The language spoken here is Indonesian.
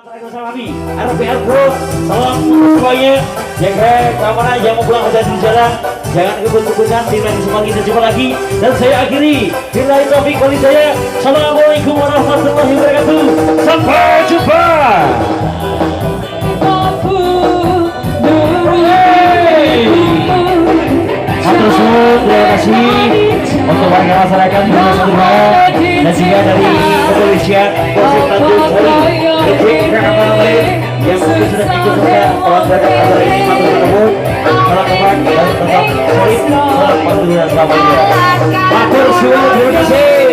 RPR Bro, salam untuk semuanya. Jaga keamanan, yang mau pulang hati-hati di jalan, jangan ikut-ikutan. Tim lagi semua kita jumpa lagi dan saya akhiri. Billahi taufiq wal hidayah. Assalamualaikum warahmatullahi wabarakatuh. Sampai jumpa. Terima kasih untuk warga masyarakat di Nusa Tenggara dan juga dari kepolisian Polsek Tanjung Sari, yang mungkin sudah ikut serta melaksanakan acara ini. Matur nuwun, salam kembang dan tetap solid, salam patuh selamanya. Matur suwun, terima kasih.